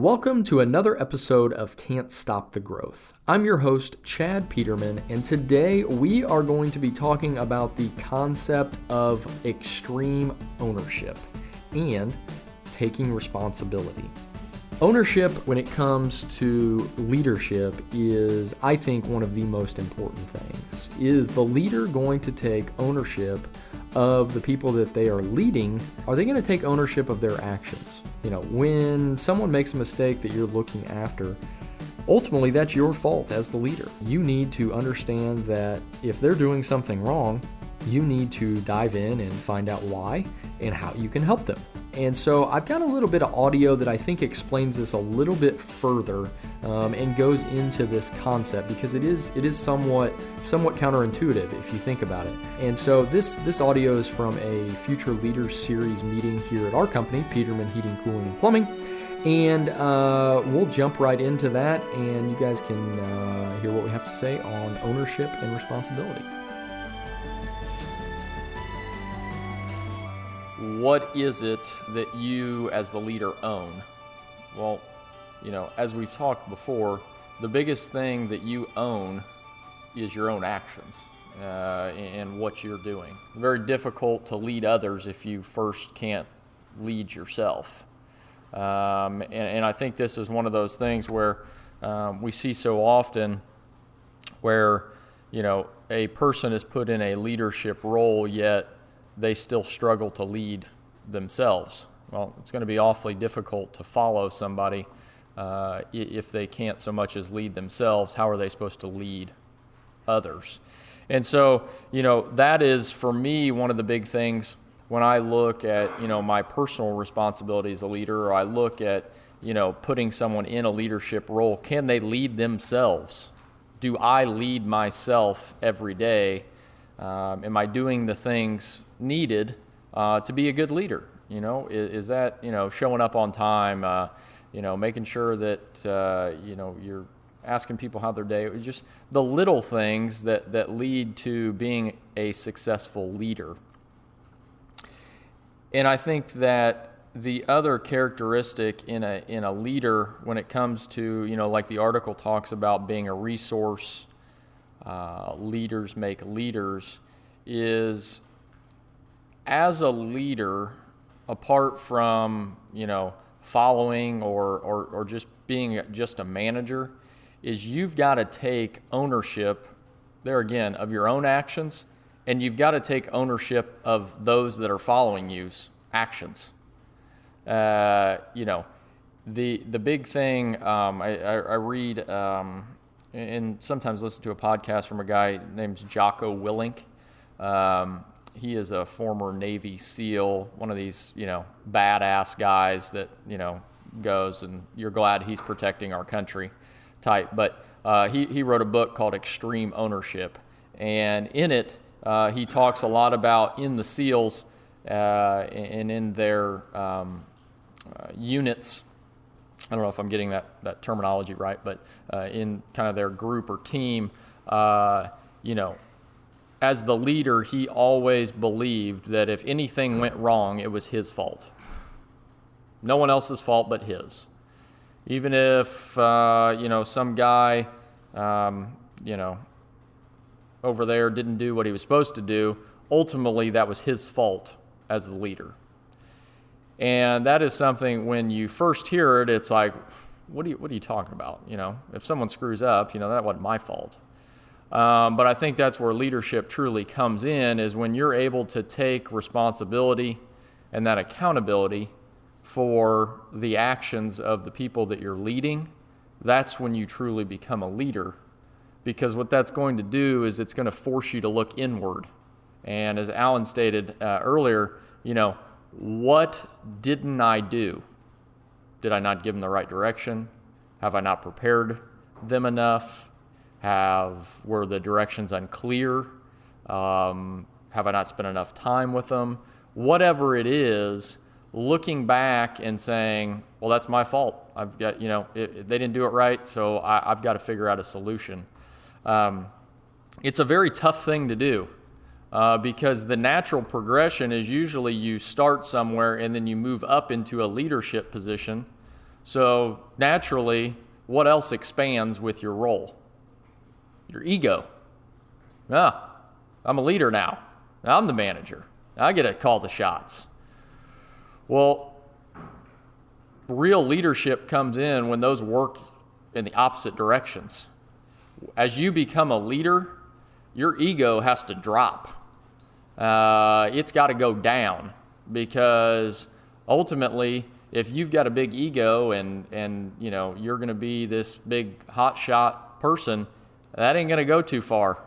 welcome to another episode of Can't Stop the Growth. I'm your host, Chad Peterman, and today we are going to be talking about the concept of extreme ownership and taking responsibility. Ownership, when it comes to leadership, is, I think, one of the most important things. Is the leader going to take ownership of the people that they are leading? Are they going to take ownership of their actions? When someone makes a mistake that you're looking after, ultimately that's your fault as the leader. You need to understand that if they're doing something wrong, you need to dive in and find out why and how you can help them. And so I've got a little bit of audio that I think explains this a little bit further and goes into this concept because it is somewhat counterintuitive if you think about it. And so this audio is from a Future Leaders Series meeting here at our company, Peterman Heating, Cooling, and Plumbing. And we'll jump right into that, and you guys can hear what we have to say on ownership and responsibility. What is it that you as the leader own? Well, as we've talked before, the biggest thing that you own is your own actions and what you're doing. Very difficult to lead others if you first can't lead yourself. And I think this is one of those things where we see so often where, a person is put in a leadership role, yet they still struggle to lead themselves. Well, it's going to be awfully difficult to follow somebody if they can't so much as lead themselves. How are they supposed to lead others? And so, that is for me one of the big things when I look at, my personal responsibility as a leader, or I look at, putting someone in a leadership role. Can they lead themselves? Do I lead myself every day? Am I doing the things needed to be a good leader? Is that, showing up on time, making sure that, you're asking people how their day, just the little things that lead to being a successful leader. And I think that the other characteristic in a leader when it comes to, like the article talks about being a resource, leaders make leaders, is as a leader, apart from, following or just being just a manager, is you've got to take ownership, there again, of your own actions, and you've got to take ownership of those that are following you's actions. The big thing, I read and sometimes listen to a podcast from a guy named Jocko Willink. He is a former Navy SEAL, one of these, badass guys that, goes and you're glad he's protecting our country type. But he wrote a book called Extreme Ownership. And in it, he talks a lot about in the SEALs and in their units. I don't know if I'm getting that terminology right, but in kind of their group or team, as the leader, he always believed that if anything went wrong, it was his fault. No one else's fault but his. Even if, some guy, over there didn't do what he was supposed to do, ultimately that was his fault as the leader. And that is something when you first hear it, it's like, what are you talking about? If someone screws up, that wasn't my fault. But I think that's where leadership truly comes in, is when you're able to take responsibility and that accountability for the actions of the people that you're leading. That's when you truly become a leader, because what that's going to do is it's going to force you to look inward. And as Alan stated earlier, what didn't I do? Did I not give them the right direction? Have I not prepared them enough? Were the directions unclear? Have I not spent enough time with them? Whatever it is, looking back and saying, well, that's my fault. I've got, they didn't do it right, so I've got to figure out a solution. It's a very tough thing to do. Because the natural progression is usually you start somewhere and then you move up into a leadership position So naturally, what else expands with your role? Your ego. I'm a leader now. I'm the manager. I get to call the shots. Well, real leadership comes in when those work in the opposite directions. As you become a leader, your ego has to drop. It's got to go down, because ultimately, if you've got a big ego and you're going to be this big hotshot person, that ain't going to go too far,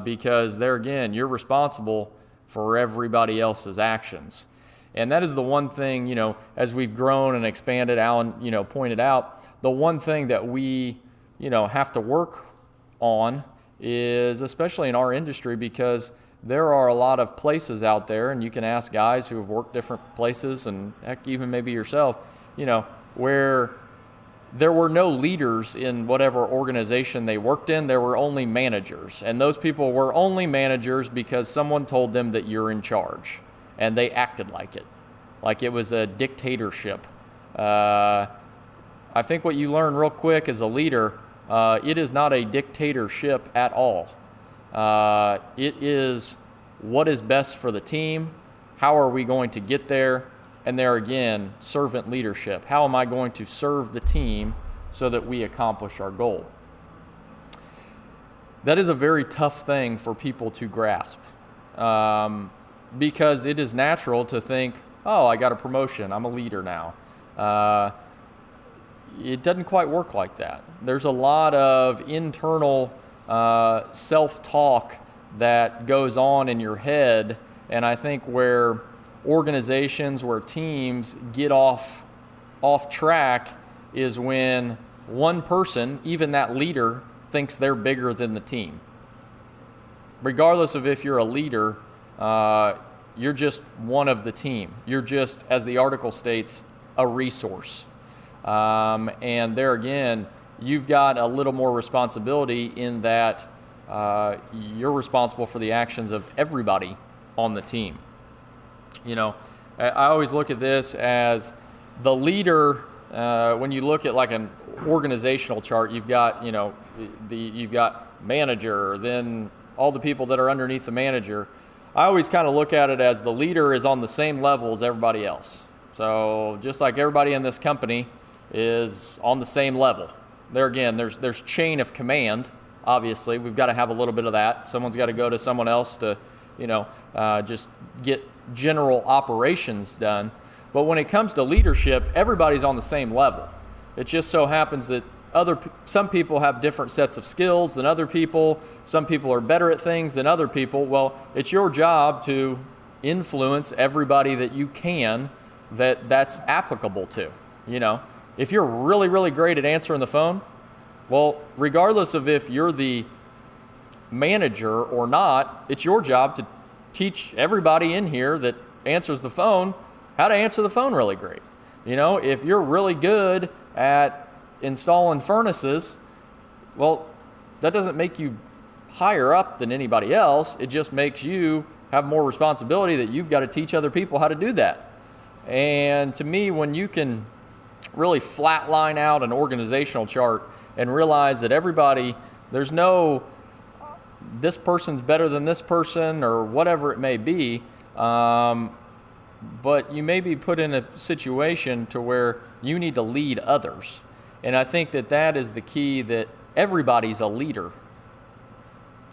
because there again, you're responsible for everybody else's actions. And that is the one thing, as we've grown and expanded, Alan, pointed out, the one thing that we, have to work on is, especially in our industry, because there are a lot of places out there, and you can ask guys who have worked different places, and heck, even maybe yourself, where there were no leaders in whatever organization they worked in. There were only managers, and those people were only managers because someone told them that you're in charge, and they acted like it was a dictatorship. I think what you learn real quick as a leader, it is not a dictatorship at all. It is what is best for the team. How are we going to get there? And there again, servant leadership. How am I going to serve the team so that we accomplish our goal? That is a very tough thing for people to grasp, because it is natural to think, oh, I got a promotion, I'm a leader now. It doesn't quite work like that. There's a lot of internal self-talk that goes on in your head, and I think where organizations, where teams get off track is when one person, even that leader, thinks they're bigger than the team. Regardless of if you're a leader, you're just one of the team. You're just, as the article states, a resource. And there again, you've got a little more responsibility in that you're responsible for the actions of everybody on the team. I always look at this as the leader. When you look at like an organizational chart, you've got you've got manager, then all the people that are underneath the manager. I always kind of look at it as the leader is on the same level as everybody else. So just like everybody in this company is on the same level. There again, there's chain of command. Obviously, we've got to have a little bit of that. Someone's got to go to someone else to, just get general operations done. But when it comes to leadership, everybody's on the same level. It just so happens that some people have different sets of skills than other people. Some people are better at things than other people. Well, it's your job to influence everybody that you can that's applicable to. If you're really, really great at answering the phone, well, regardless of if you're the manager or not, it's your job to teach everybody in here that answers the phone how to answer the phone really great. If you're really good at installing furnaces, well, that doesn't make you higher up than anybody else. It just makes you have more responsibility that you've got to teach other people how to do that. And to me, when you can really flatline out an organizational chart and realize that everybody, there's no this person's better than this person or whatever it may be, but you may be put in a situation to where you need to lead others. And I think that is the key, that everybody's a leader.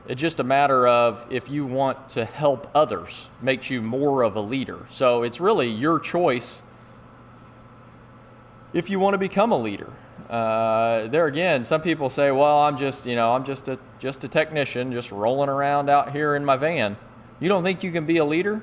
It's just a matter of if you want to help others, makes you more of a leader. So it's really your choice if you want to become a leader. There again, some people say, well, I'm just a technician, just rolling around out here in my van. You don't think you can be a leader?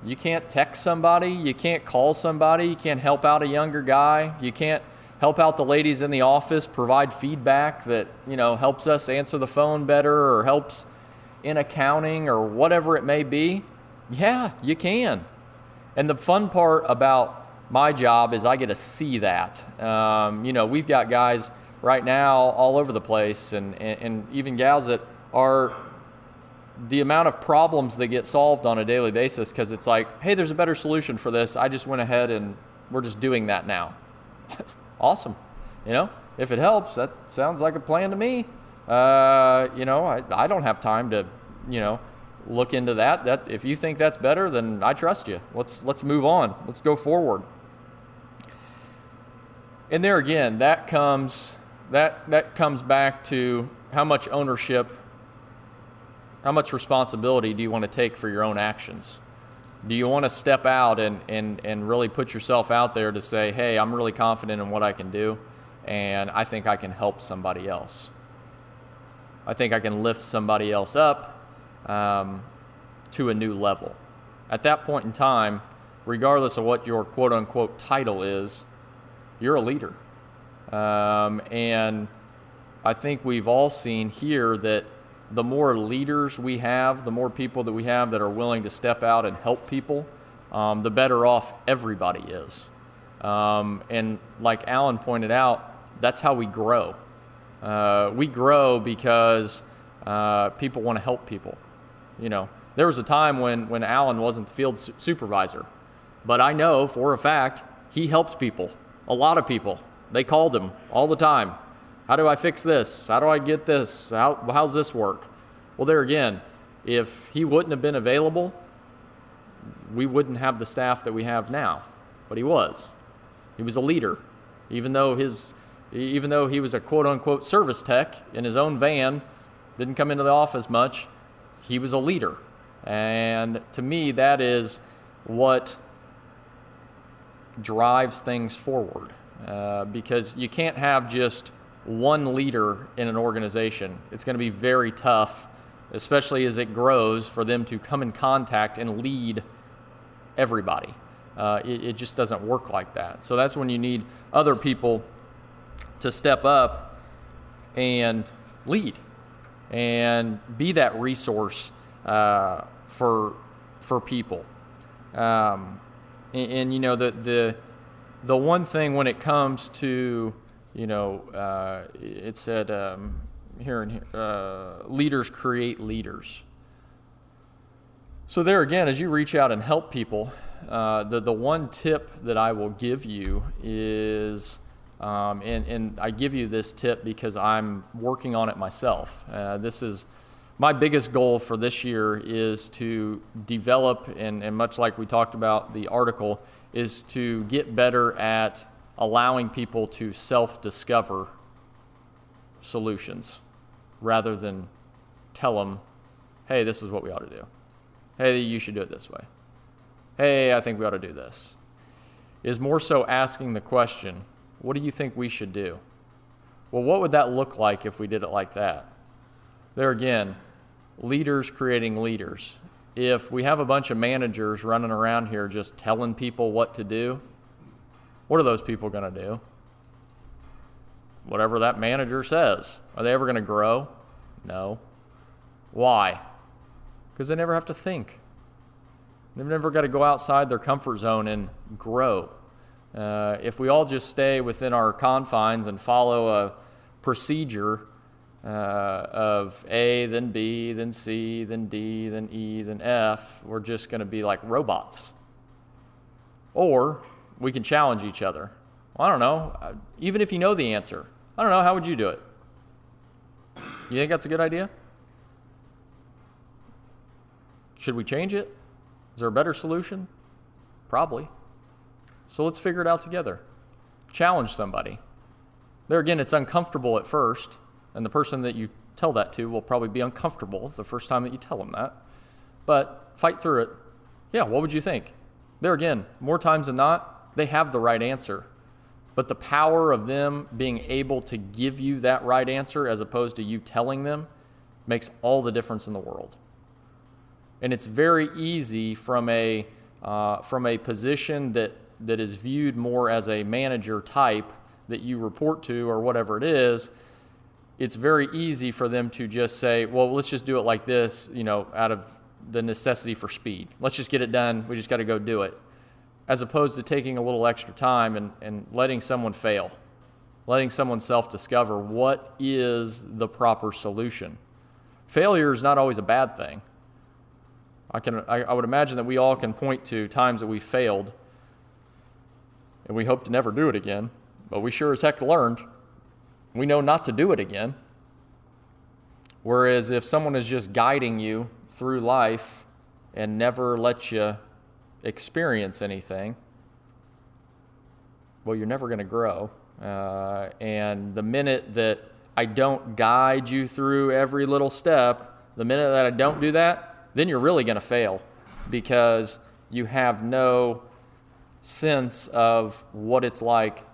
You can't text somebody, you can't call somebody, you can't help out a younger guy, you can't help out the ladies in the office, provide feedback that, helps us answer the phone better or helps in accounting or whatever it may be. Yeah, you can. And the fun part about my job is I get to see that. We've got guys right now all over the place and even gals that are the amount of problems that get solved on a daily basis because it's like, hey, there's a better solution for this. I just went ahead and we're just doing that now. awesome. If it helps, that sounds like a plan to me. I don't have time to, look into that. That if you think that's better, then I trust you. Let's move on. Let's go forward. And there again, that comes back to how much ownership, how much responsibility do you want to take for your own actions? Do you want to step out and really put yourself out there to say, hey, I'm really confident in what I can do, and I think I can help somebody else. I think I can lift somebody else up to a new level. At that point in time, regardless of what your quote-unquote title is, you're a leader. And I think we've all seen here that the more leaders we have, the more people that we have that are willing to step out and help people, the better off everybody is. And like Alan pointed out, that's how we grow. We grow because people want to help people. There was a time when Alan wasn't the field supervisor, but I know for a fact he helped people, a lot of people. They called him all the time. How do I fix this? How do I get this? How's this work? Well, there again, if he wouldn't have been available, we wouldn't have the staff that we have now. But he was. He was a leader. Even though he was a quote-unquote service tech in his own van, didn't come into the office much, he was a leader. And to me, that is what drives things forward. Because you can't have just one leader in an organization. It's going to be very tough, especially as it grows, for them to come in contact and lead everybody. It just doesn't work like that. So that's when you need other people to step up and lead and be that resource for people. The one thing when it comes to, it said leaders create leaders. So there again, as you reach out and help people, the one tip that I will give you is, and I give you this tip because I'm working on it myself. This is my biggest goal for this year is to develop, and much like we talked about the article, is to get better at allowing people to self-discover solutions rather than tell them, hey, this is what we ought to do. Hey, you should do it this way. Hey, I think we ought to do this. Is more so asking the question, what do you think we should do? Well, what would that look like if we did it like that? There again, leaders creating leaders. If we have a bunch of managers running around here just telling people what to do, what are those people going to do? Whatever that manager says. Are they ever going to grow? No. Why? Because they never have to think. They've never got to go outside their comfort zone and grow. If we all just stay within our confines and follow a procedure of A, then B, then C, then D, then E, then F, we're just going to be like robots. Or we can challenge each other. Well, I don't know. Even if you know the answer, I don't know. How would you do it? You think that's a good idea? Should we change it? Is there a better solution? Probably. So let's figure it out together. Challenge somebody. There again, it's uncomfortable at first, and the person that you tell that to will probably be uncomfortable the first time that you tell them that. But fight through it. Yeah, what would you think? There again, more times than not, they have the right answer. But the power of them being able to give you that right answer as opposed to you telling them makes all the difference in the world. And it's very easy from a position that is viewed more as a manager type that you report to or whatever it is. It's very easy for them to just say, well, let's just do it like this, out of the necessity for speed. Let's just get it done. We just got to go do it. As opposed to taking a little extra time and letting someone fail, letting someone self-discover what is the proper solution. Failure is not always a bad thing. I would imagine that we all can point to times that we failed and we hope to never do it again. but we sure as heck learned. We know not to do it again. Whereas if someone is just guiding you through life and never lets you experience anything, well, you're never going to grow. And the minute that I don't guide you through every little step, the minute that I don't do that, then you're really going to fail, because you have no sense of what it's like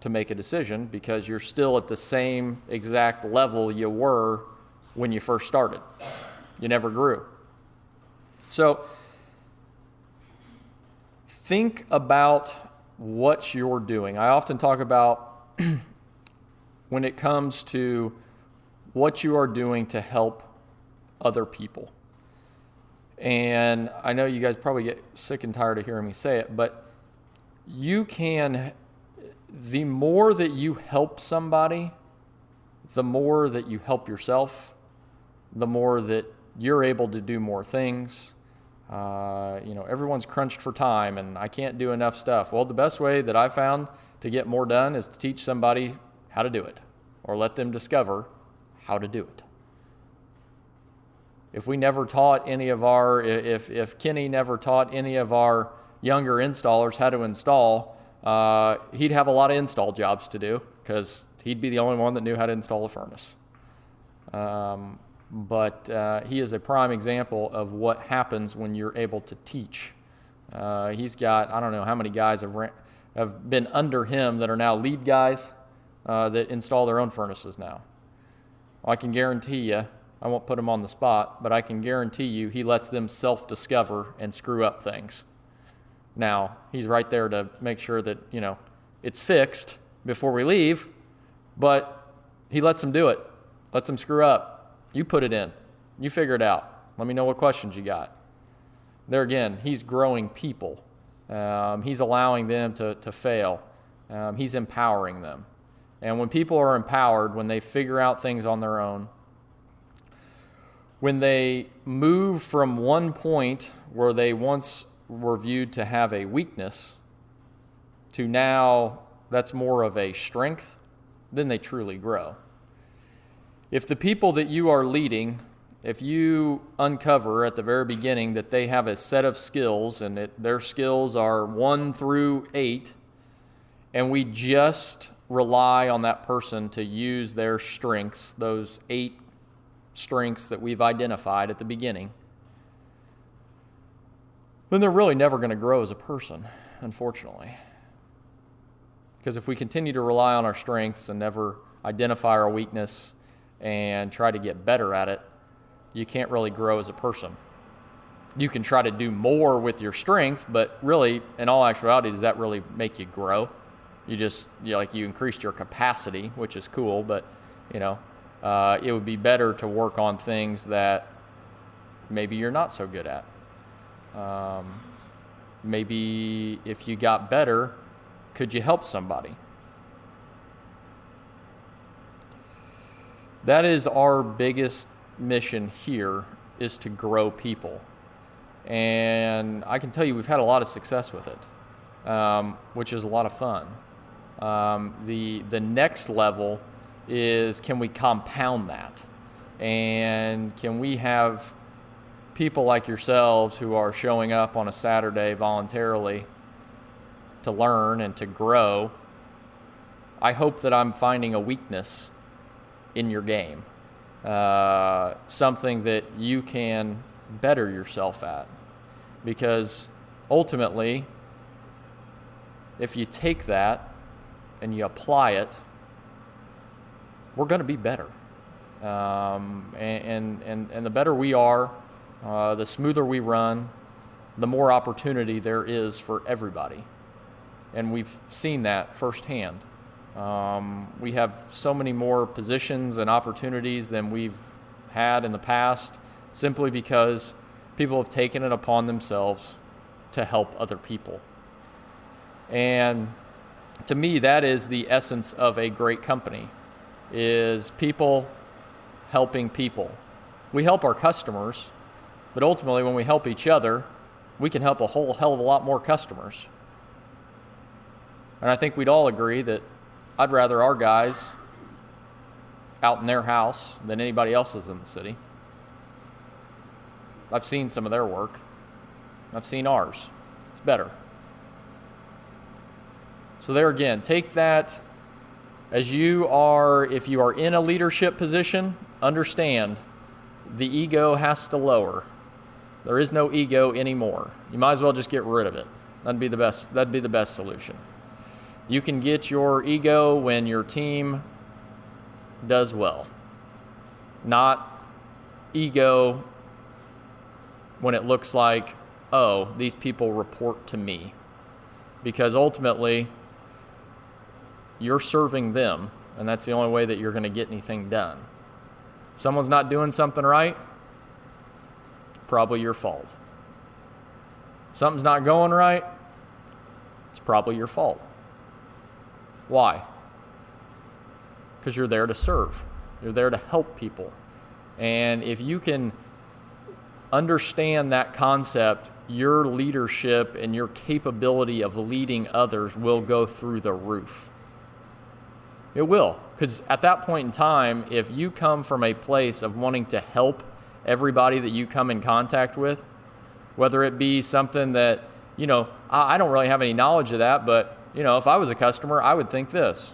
to make a decision, because you're still at the same exact level you were when you first started. You never grew. So think about what you're doing. I often talk about when it comes to what you are doing to help other people. And I know you guys probably get sick and tired of hearing me say it, but the more that you help somebody, the more that you help yourself, the more that you're able to do more things. Everyone's crunched for time and I can't do enough stuff. Well, the best way that I found to get more done is to teach somebody how to do it, or let them discover how to do it. If Kenny never taught any of our younger installers how to install, he'd have a lot of install jobs to do, because he'd be the only one that knew how to install a furnace. But he is a prime example of what happens when you're able to teach. He's got, I don't know how many guys have been under him that are now lead guys that install their own furnaces now. Well, I can guarantee you, I won't put him on the spot, but I can guarantee you he lets them self-discover and screw up things. Now, he's right there to make sure that, it's fixed before we leave, but he lets them do it, lets them screw up. You put it in. You figure it out. Let me know what questions you got. There again, he's growing people. He's allowing them to fail. He's empowering them. And when people are empowered, when they figure out things on their own, when they move from one point where they once were viewed to have a weakness to now that's more of a strength, then they truly grow. If the people that you are leading, if you uncover at the very beginning that they have a set of skills and their skills are 1 through 8, and we just rely on that person to use their strengths, those 8 strengths that we've identified at the beginning, then they're really never going to grow as a person, unfortunately. Because if we continue to rely on our strengths and never identify our weakness and try to get better at it, you can't really grow as a person. You can try to do more with your strength, but really, in all actuality, does that really make you grow? You increased your capacity, which is cool, but it would be better to work on things that maybe you're not so good at. Maybe if you got better, could you help somebody? That is our biggest mission here, is to grow people. And I can tell you we've had a lot of success with it, which is a lot of fun. The next level is, can we compound that? And can we have people like yourselves who are showing up on a Saturday voluntarily to learn and to grow? I hope that I'm finding a weakness in your game, something that you can better yourself at. Because ultimately, if you take that and you apply it, we're going to be better. And the better we are, the smoother we run, the more opportunity there is for everybody. And we've seen that firsthand. We have so many more positions and opportunities than we've had in the past, simply because people have taken it upon themselves to help other people. And to me, that is the essence of a great company, is people helping people. We help our customers, but ultimately when we help each other, we can help a whole hell of a lot more customers. And I think we'd all agree that I'd rather our guys out in their house than anybody else's in the city. I've seen some of their work. I've seen ours. It's better. So there again, take that as you are, if you are in a leadership position, understand the ego has to lower. There is no ego anymore. You might as well just get rid of it. That'd be the best solution. You can get your ego when your team does well. Not ego when it looks like, oh, these people report to me. Because ultimately, you're serving them, and that's the only way that you're going to get anything done. If someone's not doing something right, it's probably your fault. If something's not going right, it's probably your fault. Why? Because you're there to serve. You're there to help people. And if you can understand that concept, your leadership and your capability of leading others will go through the roof. It will. Because at that point in time, if you come from a place of wanting to help everybody that you come in contact with, whether it be something that, I don't really have any knowledge of that, but, if I was a customer, I would think this.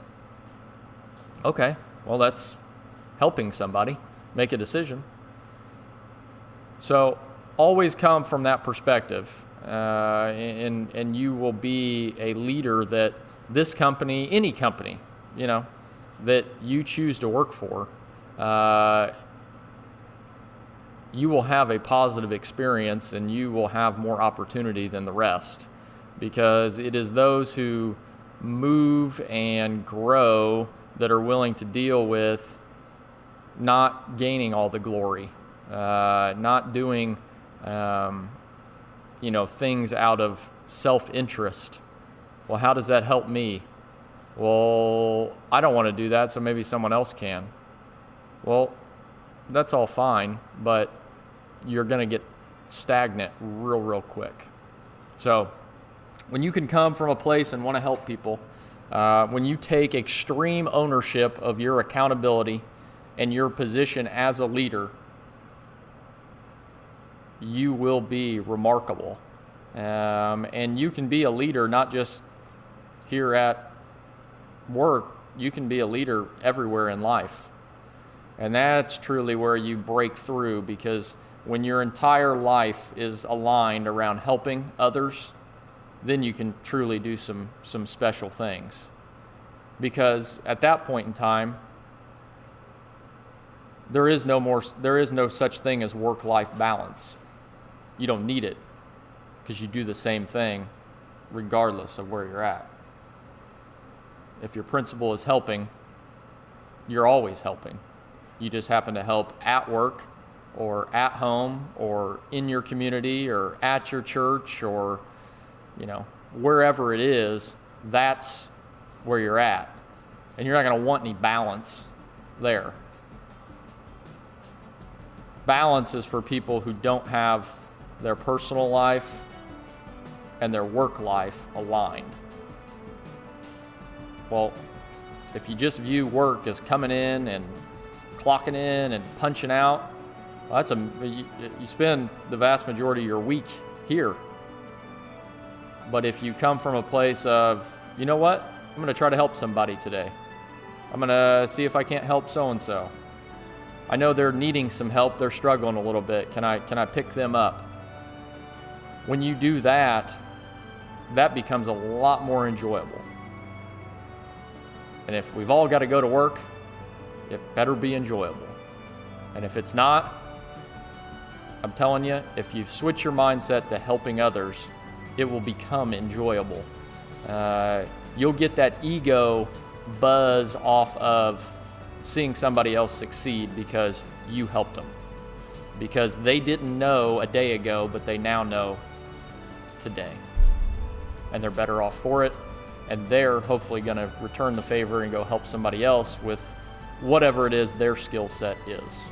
Okay, well, that's helping somebody make a decision. So always come from that perspective, and you will be a leader that this company, any company, that you choose to work for, you will have a positive experience and you will have more opportunity than the rest, because it is those who move and grow that are willing to deal with not gaining all the glory, not doing, things out of self-interest. Well, how does that help me? Well, I don't want to do that, so maybe someone else can. Well, that's all fine, but you're going to get stagnant real quick. So when you can come from a place and want to help people, when you take extreme ownership of your accountability and your position as a leader, you will be remarkable. And you can be a leader not just here at work, you can be a leader everywhere in life. And that's truly where you break through, because when your entire life is aligned around helping others, then you can truly do some special things. Because at that point in time, there is no such thing as work-life balance. You don't need it, because you do the same thing regardless of where you're at. If your principle is helping, you're always helping. You just happen to help at work or at home or in your community or at your church or, wherever it is, that's where you're at. And you're not going to want any balance there. Balance is for people who don't have their personal life and their work life aligned. Well, if you just view work as coming in and clocking in and punching out, well, you spend the vast majority of your week here. But if you come from a place of, you know what, I'm going to try to help somebody today. I'm going to see if I can't help so-and-so. I know they're needing some help. They're struggling a little bit. Can I pick them up? When you do that, that becomes a lot more enjoyable. And if we've all got to go to work, it better be enjoyable. And if it's not, I'm telling you, if you switch your mindset to helping others, it will become enjoyable. You'll get that ego buzz off of seeing somebody else succeed because you helped them. Because they didn't know a day ago, but they now know today. And they're better off for it. And they're hopefully going to return the favor and go help somebody else with whatever it is their skill set is.